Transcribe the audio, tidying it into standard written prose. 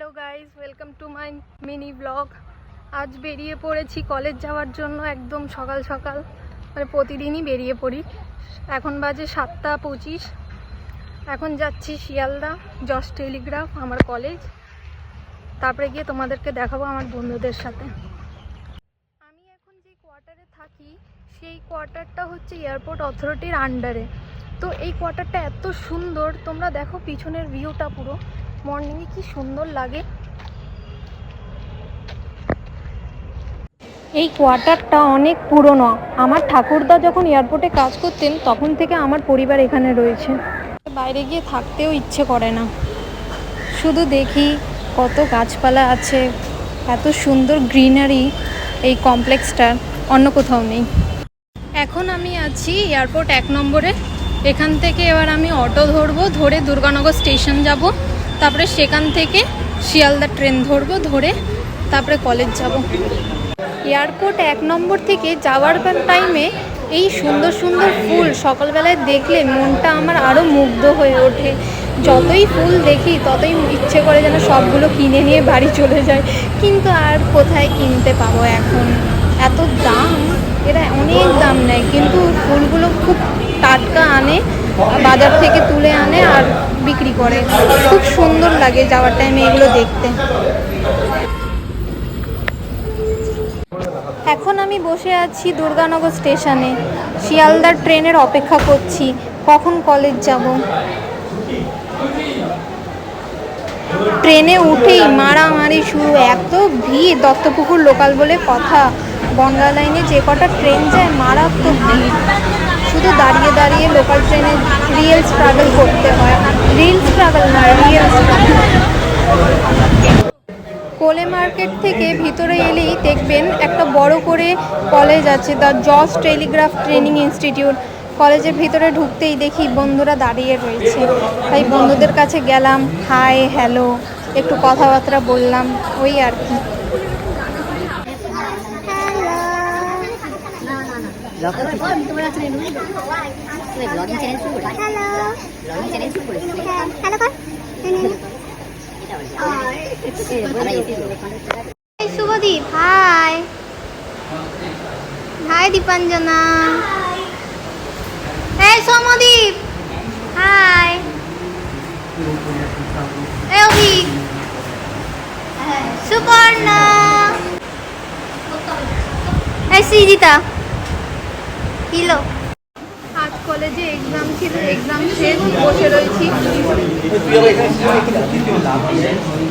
Hello guys, welcome to my mini blog. আজ বেরিয়ে পড়েছি কলেজ যাওয়ার জন্য, একদম সকাল সকাল, মানে প্রতিদিনই বেরিয়ে পড়ি। এখন বাজে 7:25। এখন যাচ্ছি শিয়ালদা, জজ টেলিগ্রাফ, আমার কলেজ। তারপরে গিয়ে তোমাদেরকে দেখাবো আমার বন্ধুদের সাথে। আমি এখন যে কোয়ার্টারে থাকি সেই কোয়ার্টারটা হচ্ছে এয়ারপোর্ট অথরিটির আন্ডারে। তো এই কোয়ার্টারটা এত সুন্দর, তোমরা দেখো পিছনের ভিউটা, পুরো মর্নিংয়ে কি সুন্দর লাগে। এই কোয়ার্টারটা অনেক পুরনো। আমার ঠাকুরদা যখন এয়ারপোর্টে কাজ করতেন তখন থেকে আমার পরিবার এখানে রয়েছে। বাইরে গিয়ে থাকতেও ইচ্ছে করে না, শুধু দেখি কত গাছপালা আছে, এত সুন্দর গ্রিনারি। এই কমপ্লেক্সটার অন্য কোথাও নেই। এখন আমি আছি এয়ারপোর্ট 1 নম্বরে। এখান থেকে এবার আমি অটো ধরবো, ধরে দুর্গানগর স্টেশন যাব। তারপরে সেখান থেকে শিয়ালদা ট্রেন ধরবো, ধরে তারপরে কলেজ যাব। এয়ারপোর্ট 1 নম্বর থেকে যাওয়ার টাইমে এই সুন্দর সুন্দর ফুল সকালবেলায় দেখলে মনটা আমার আরও মুগ্ধ হয়ে ওঠে। যতই ফুল দেখি ততই ইচ্ছে করে যেন সবগুলো কিনে নিয়ে বাড়ি চলে যায়, কিন্তু আর কোথায় কিনতে পাবো এখন, এত দাম। এরা অনেক দাম নেয়, কিন্তু ফুলগুলো খুব টাটকা আনে, বাজার থেকে তুলে আনে আর বিক্রি করে। খুব সুন্দর লাগে যাওয়ার টাইমে এগুলো দেখতে। এখন আমি বসে আছি দুর্গানগর স্টেশনে, শিয়ালদার ট্রেনের অপেক্ষা করছি কখন কলেজ যাব। ট্রেনে উঠেই মারামারি শুরু, এত ভিড়। দত্তপুকুর লোকাল বলে কথা, বনগাঁ লাইনে যে কটা ট্রেন যায় মারাত্মক ভিড়। শুধু দাঁড়িয়ে দাঁড়িয়ে লোকাল ট্রেনে রিয়েল স্ট্রাগল করতে হয়। রিল স্ট্রাগল না, রিয়েল স্ট্রাগল। কোলে মার্কেট থেকে ভিতরে এলেই দেখবেন একটা বড় করে কলেজ আছে, দ্য জজ টেলিগ্রাফ ট্রেনিং ইনস্টিটিউট। কলেজের ভিতরে ঢুকতেই দেখি বন্ধুরা দাঁড়িয়ে রয়েছে, তাই বন্ধুদের কাছে গেলাম, হাই হ্যালো, একটু কথাবার্তা বললাম, ওই আর কি। Subhadip, high high. দীপাঞ্জনা, এই সৌমদীপ, হাই। এই অভিক, সুপর্ণা, এই সৃজিতা। কিলো আজ কলেজে এক্সাম ছিল, এক্সাম শেষ, বসে রয়েছি।